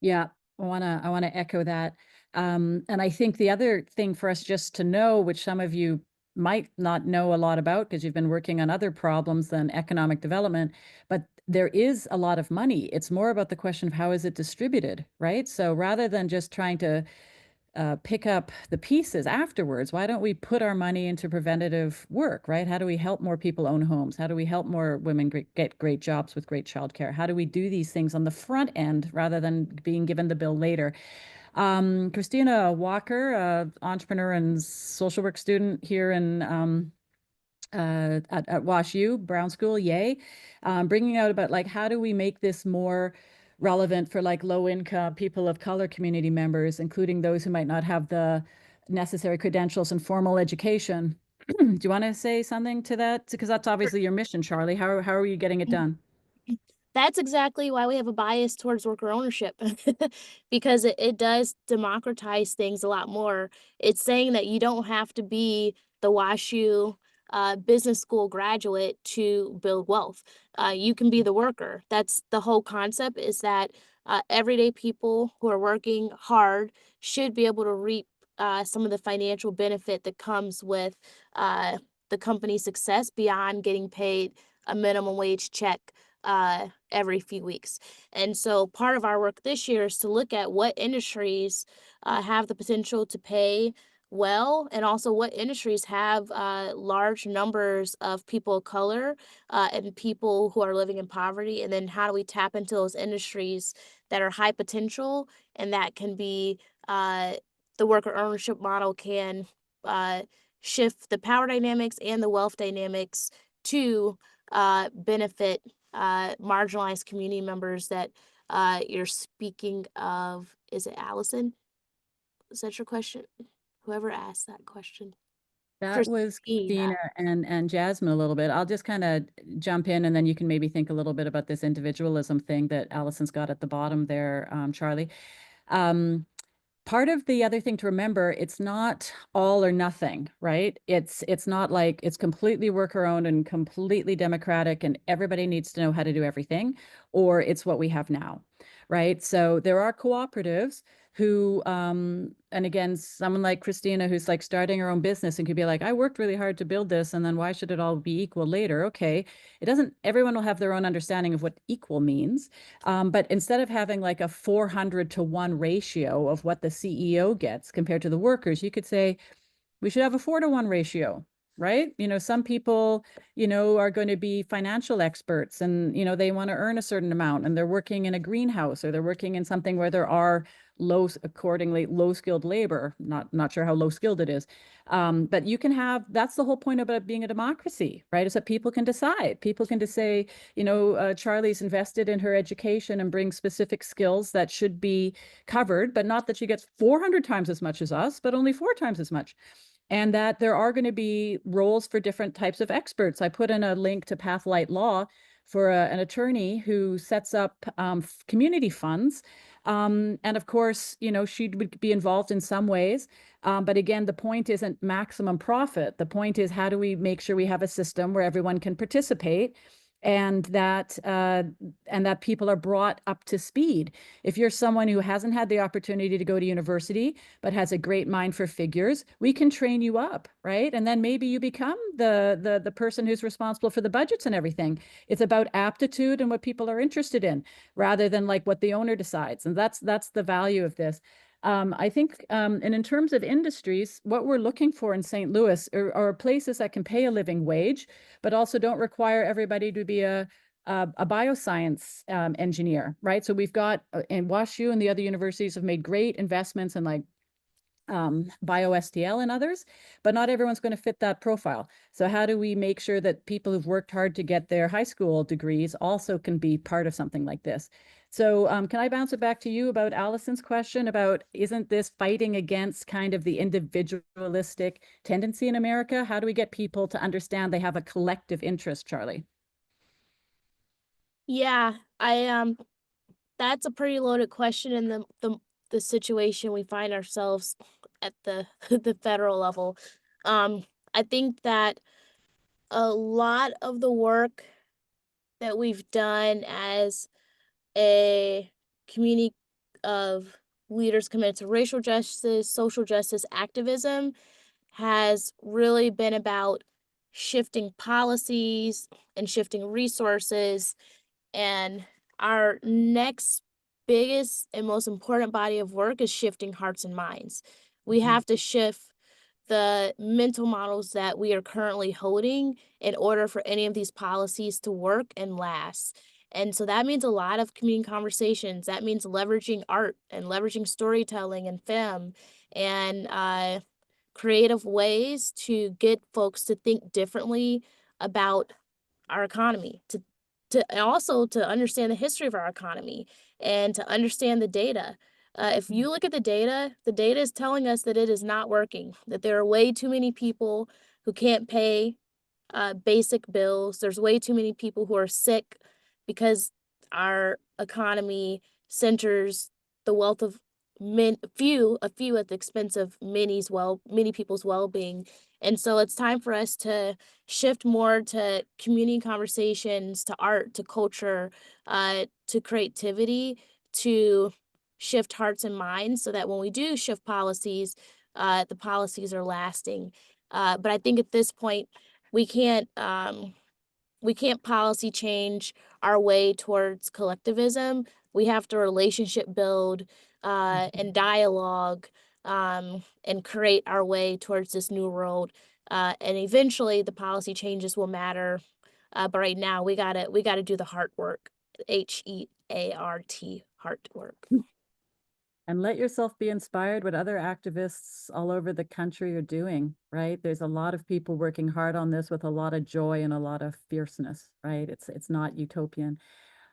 Yeah, I wanna echo that. And I think the other thing for us just to know, which some of you might not know a lot about because you've been working on other problems than economic development, but there is a lot of money. It's more about the question of how is it distributed, right? So rather than just trying to pick up the pieces afterwards, why don't we put our money into preventative work, right? How do we help more people own homes? How do we help more women get great jobs with great childcare? How do we do these things on the front end rather than being given the bill later? Christina Walker, entrepreneur and social work student here in at Wash U, Brown School, yay. Bringing out about like, how do we make this more relevant for like low income people of color community members, including those who might not have the necessary credentials and formal education. Do you want to say something to that? Because that's obviously your mission, Charlie. How are you getting it done? That's exactly why we have a bias towards worker ownership, because it does democratize things a lot more. It's saying that you don't have to be the WashU business school graduate to build wealth. You can be the worker. That's the whole concept, is that everyday people who are working hard should be able to reap some of the financial benefit that comes with the company's success beyond getting paid a minimum wage check every few weeks. And so part of our work this year is to look at what industries have the potential to pay well, and also what industries have large numbers of people of color and people who are living in poverty. And then how do we tap into those industries that are high potential, and that can be the worker ownership model can uh, shift the power dynamics and the wealth dynamics to benefit marginalized community members that you're speaking of. Is it Allison? Is that your question? Whoever asked that question. That was Christina. Christina and Jasmine a little bit. I'll just kind of jump in and then you can maybe think a little bit about this individualism thing that Allison's got at the bottom there, Charlie. Um, part of the other thing to remember, it's not all or nothing, right? It's not like it's completely worker owned and completely democratic and everybody needs to know how to do everything, or it's what we have now, right? So there are cooperatives who, and again, someone like Christina, who's like starting her own business and could be like, I worked really hard to build this, and then why should it all be equal later? Okay, it doesn't, everyone will have their own understanding of what equal means. But instead of having like a 400-to-1 ratio of what the CEO gets compared to the workers, you could say we should have a 4-to-1 ratio, right? Some people, are going to be financial experts and, they want to earn a certain amount and they're working in a greenhouse or they're working in something where there are accordingly low skilled labor. Not sure how low skilled it is. But you can have, that's the whole point about being a democracy, right? Is that people can decide. People can just say, Charli's invested in her education and brings specific skills that should be covered, but not that she gets 400 times as much as us, but only 4 times as much. And that there are going to be roles for different types of experts. I put in a link to Pathlight Law for an attorney who sets up community funds. And of course, she would be involved in some ways. But again, the point isn't maximum profit. The point is, how do we make sure we have a system where everyone can participate and that people are brought up to speed. If you're someone who hasn't had the opportunity to go to university, but has a great mind for figures, we can train you up, right? And then maybe you become the person who's responsible for the budgets and everything. It's about aptitude and what people are interested in, rather than like what the owner decides. And that's the value of this. I think, and in terms of industries, what we're looking for in St. Louis are places that can pay a living wage, but also don't require everybody to be a bioscience engineer, right? So we've got, and WashU and the other universities have made great investments in like BioSTL and others, but not everyone's going to fit that profile. So how do we make sure that people who've worked hard to get their high school degrees also can be part of something like this? So can I bounce it back to you about Allison's question about, isn't this fighting against kind of the individualistic tendency in America? How do we get people to understand they have a collective interest, Charli? Yeah, I that's a pretty loaded question in the situation we find ourselves at the the federal level. I think that a lot of the work that we've done as a community of leaders committed to racial justice, social justice activism has really been about shifting policies and shifting resources. And our next biggest and most important body of work is shifting hearts and minds. We have to shift the mental models that we are currently holding in order for any of these policies to work and last. And so that means a lot of community conversations. That means leveraging art and leveraging storytelling and film and creative ways to get folks to think differently about our economy, and also to understand the history of our economy and to understand the data. If you look at the data is telling us that it is not working, that there are way too many people who can't pay basic bills. There's way too many people who are sick because our economy centers the wealth of a few at the expense of many people's well-being. And so it's time for us to shift more to community conversations, to art, to culture, to creativity, to shift hearts and minds so that when we do shift policies, the policies are lasting. But I think at this point, we can't policy change our way towards collectivism. We have to relationship build and dialogue and create our way towards this new world. And eventually the policy changes will matter. But right now we gotta do the heart work, HEART, heart work. And let yourself be inspired what other activists all over the country are doing, right? There's a lot of people working hard on this with a lot of joy and a lot of fierceness, right? It's not utopian.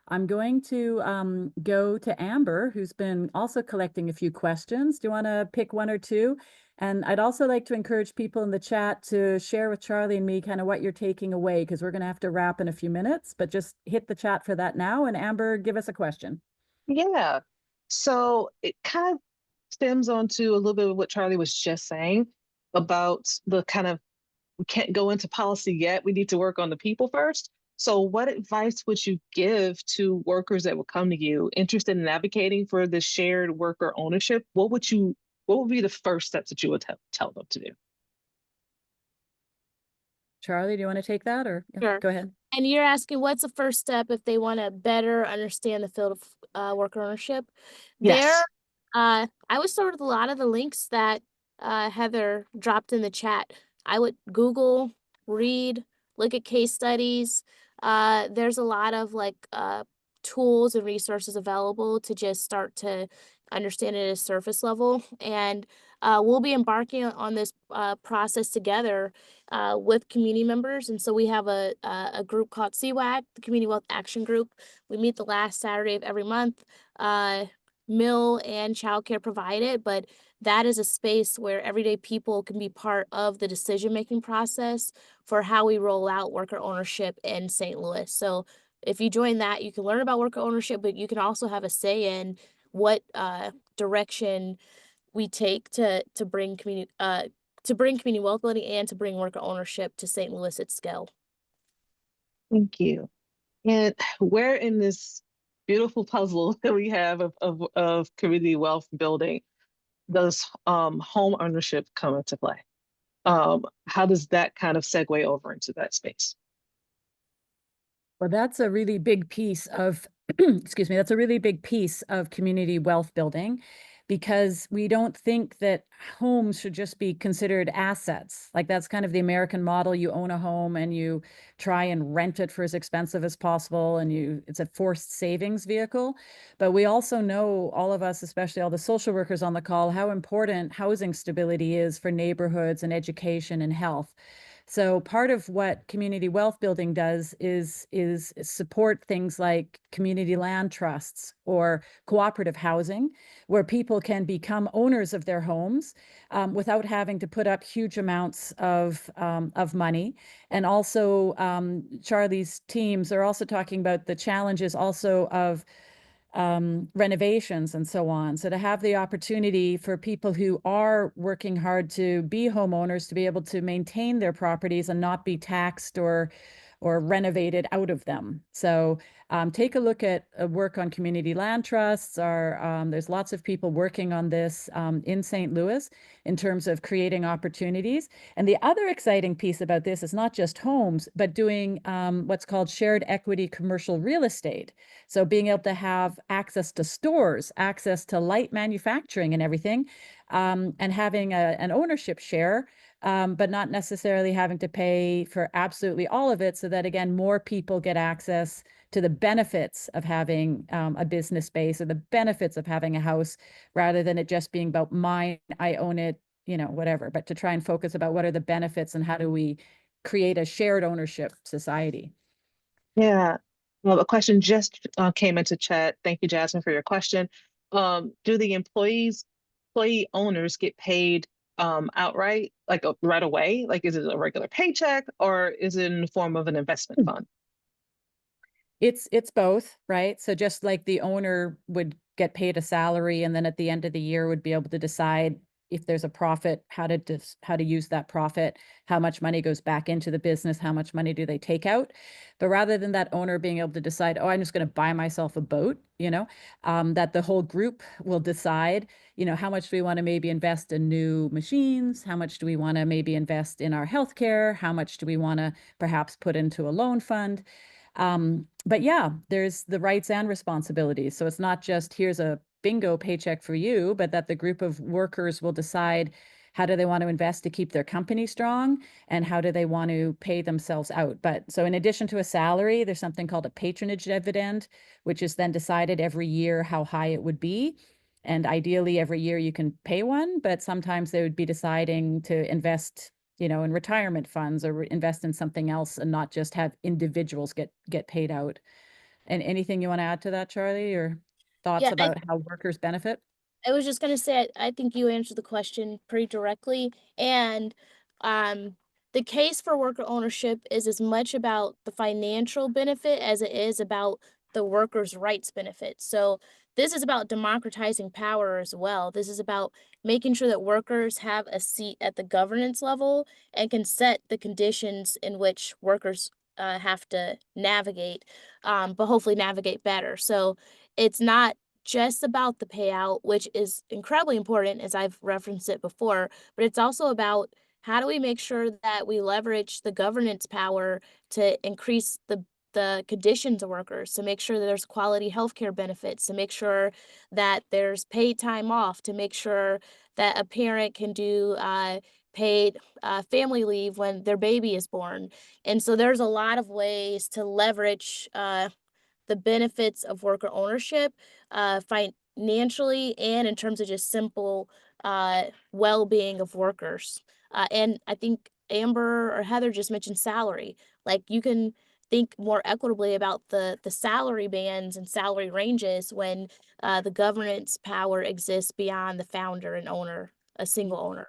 I'm going to go to Amber, who's been also collecting a few questions. Do you want to pick one or two? And I'd also like to encourage people in the chat to share with Charli and me kind of what you're taking away, because we're going to have to wrap in a few minutes, but just hit the chat for that now. And Amber, give us a question. Yeah. So it kind of stems onto a little bit of what Charlie was just saying about the kind of, we can't go into policy yet. We need to work on the people first. So what advice would you give to workers that would come to you interested in advocating for the shared worker ownership? What would be the first steps that you would tell them to do? Charlie, do you want to take that or Sure. go ahead? And you're asking what's the first step if they want to better understand the field of worker ownership? Yes. I would start with a lot of the links that Heather dropped in the chat. I would Google, read, look at case studies. There's a lot of tools and resources available to just start to understand it at a surface level. And we'll be embarking on this process together with community members. And so we have a group called CWAC, the Community Wealth Action Group. We meet the last Saturday of every month. Meal and childcare provided, but that is a space where everyday people can be part of the decision-making process for how we roll out worker ownership in St. Louis. So if you join that, you can learn about worker ownership, but you can also have a say in what direction we take to bring community wealth building and to bring worker ownership to St. Louis at scale. Thank you. And where in this beautiful puzzle that we have of community wealth building does home ownership come into play? How does that kind of segue over into that space? Well, that's a really big piece of, excuse me, that's a really big piece of community wealth building, because we don't think that homes should just be considered assets. Like that's kind of the American model. You own a home and you try and rent it for as expensive as possible, and it's a forced savings vehicle. But we also know, all of us, especially all the social workers on the call, how important housing stability is for neighborhoods and education and health. So part of what community wealth building does is support things like community land trusts or cooperative housing, where people can become owners of their homes without having to put up huge amounts of money. And also, Charlie's teams are also talking about the challenges also of renovations and so on. So to have the opportunity for people who are working hard to be homeowners to be able to maintain their properties and not be taxed or renovated out of them. So take a look at work on community land trusts. There's lots of people working on this in St. Louis in terms of creating opportunities. And the other exciting piece about this is not just homes, but doing what's called shared equity commercial real estate. So being able to have access to stores, access to light manufacturing and everything, and having an ownership share, but not necessarily having to pay for absolutely all of it, so that, again, more people get access to the benefits of having a business space or the benefits of having a house, rather than it just being about mine, I own it, whatever, but to try and focus about what are the benefits and how do we create a shared ownership society. Yeah. Well, a question just came into chat. Thank you, Jasmine, for your question. Do the employee owners get paid outright, like right away? Like, is it a regular paycheck or is it in the form of an investment fund? It's both, right? So just like the owner would get paid a salary, and then at the end of the year would be able to decide if there's a profit, how to use that profit, how much money goes back into the business, how much money do they take out. But rather than that owner being able to decide, oh, I'm just going to buy myself a boat, that the whole group will decide, how much do we want to maybe invest in new machines? How much do we want to maybe invest in our healthcare? How much do we want to perhaps put into a loan fund? But yeah, there's the rights and responsibilities. So it's not just here's a bingo paycheck for you, but that the group of workers will decide how do they want to invest to keep their company strong, and how do they want to pay themselves out. But so in addition to a salary, there's something called a patronage dividend, which is then decided every year how high it would be. And ideally every year you can pay one, but sometimes they would be deciding to invest in retirement funds or invest in something else, and not just have individuals get paid out. And anything you want to add to that, Charlie, or thoughts Yeah, about how workers benefit? I was just gonna say, I think you answered the question pretty directly. And the case for worker ownership is as much about the financial benefit as it is about the workers' rights benefit. So this is about democratizing power as well. This is about making sure that workers have a seat at the governance level and can set the conditions in which workers have to navigate, but hopefully navigate better. So it's not just about the payout, which is incredibly important, as I've referenced it before, but it's also about how do we make sure that we leverage the governance power to increase the conditions of workers, to make sure that there's quality healthcare benefits, to make sure that there's paid time off, to make sure that a parent can do paid family leave when their baby is born. And so there's a lot of ways to leverage the benefits of worker ownership financially and in terms of just simple well-being of workers. And I think Amber or Heather just mentioned salary. Like, you can think more equitably about the salary bands and salary ranges when the governance power exists beyond the founder and owner, a single owner.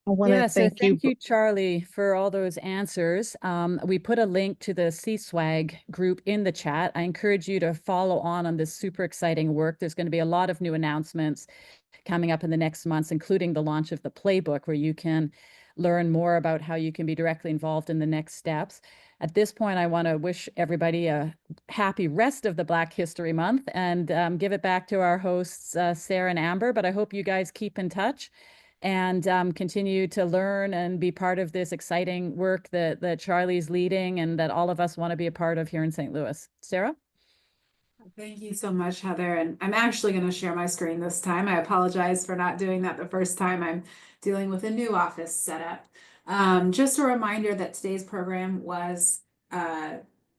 I want to Yeah, so thank you. thank you, Charlie, for all those answers. We put a link to the CSWAG group in the chat. I encourage you to follow on this super exciting work. There's going to be a lot of new announcements coming up in the next months, including the launch of the playbook, where you can learn more about how you can be directly involved in the next steps. At this point, I want to wish everybody a happy rest of the Black History Month and give it back to our hosts, Sarah and Amber. But I hope you guys keep in touch and continue to learn and be part of this exciting work that Charlie's leading and that all of us want to be a part of here in St. Louis. Sarah? Thank you so much, Heather. And I'm actually going to share my screen this time. I apologize for not doing that the first time. I'm dealing with a new office setup. Just a reminder that today's program was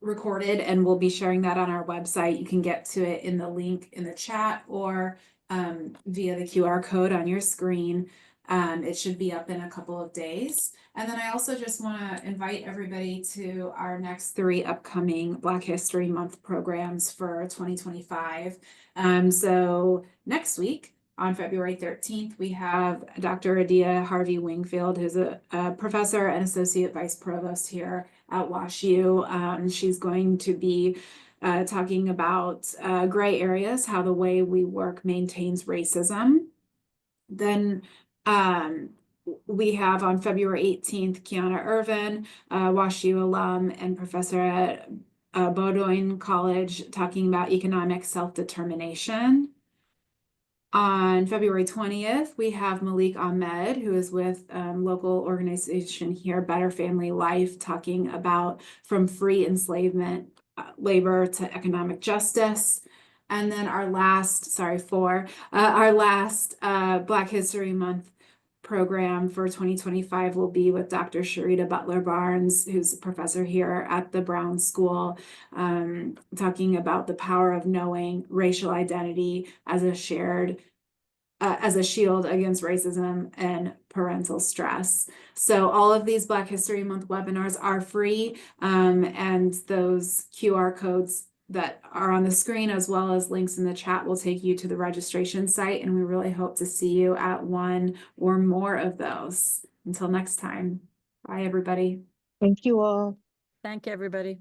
recorded, and we'll be sharing that on our website. You can get to it in the link in the chat or via the QR code on your screen. It should be up in a couple of days. And then I also just want to invite everybody to our next 3 upcoming Black History Month programs for 2025. So next week, on February 13th, we have Dr. Adia Harvey Wingfield, who's a professor and associate vice provost here at WashU. She's going to be talking about gray areas, how the way we work maintains racism. Then we have on February 18th, Kiana Irvin, WashU alum and professor at Bowdoin College, talking about economic self-determination. On February 20th, we have Malik Ahmed, who is with local organization here, Better Family Life, talking about from free enslavement labor to economic justice. And then our last, our last Black History Month program for 2025 will be with Dr. Sharita Butler Barnes, who's a professor here at the Brown School, talking about the power of knowing racial identity as a shared as a shield against racism and parental stress. So all of these Black History Month webinars are free, and those QR codes that are on the screen, as well as links in the chat, will take you to the registration site, and we really hope to see you at one or more of those. Until next time, bye everybody. Thank you all. Thank you, everybody.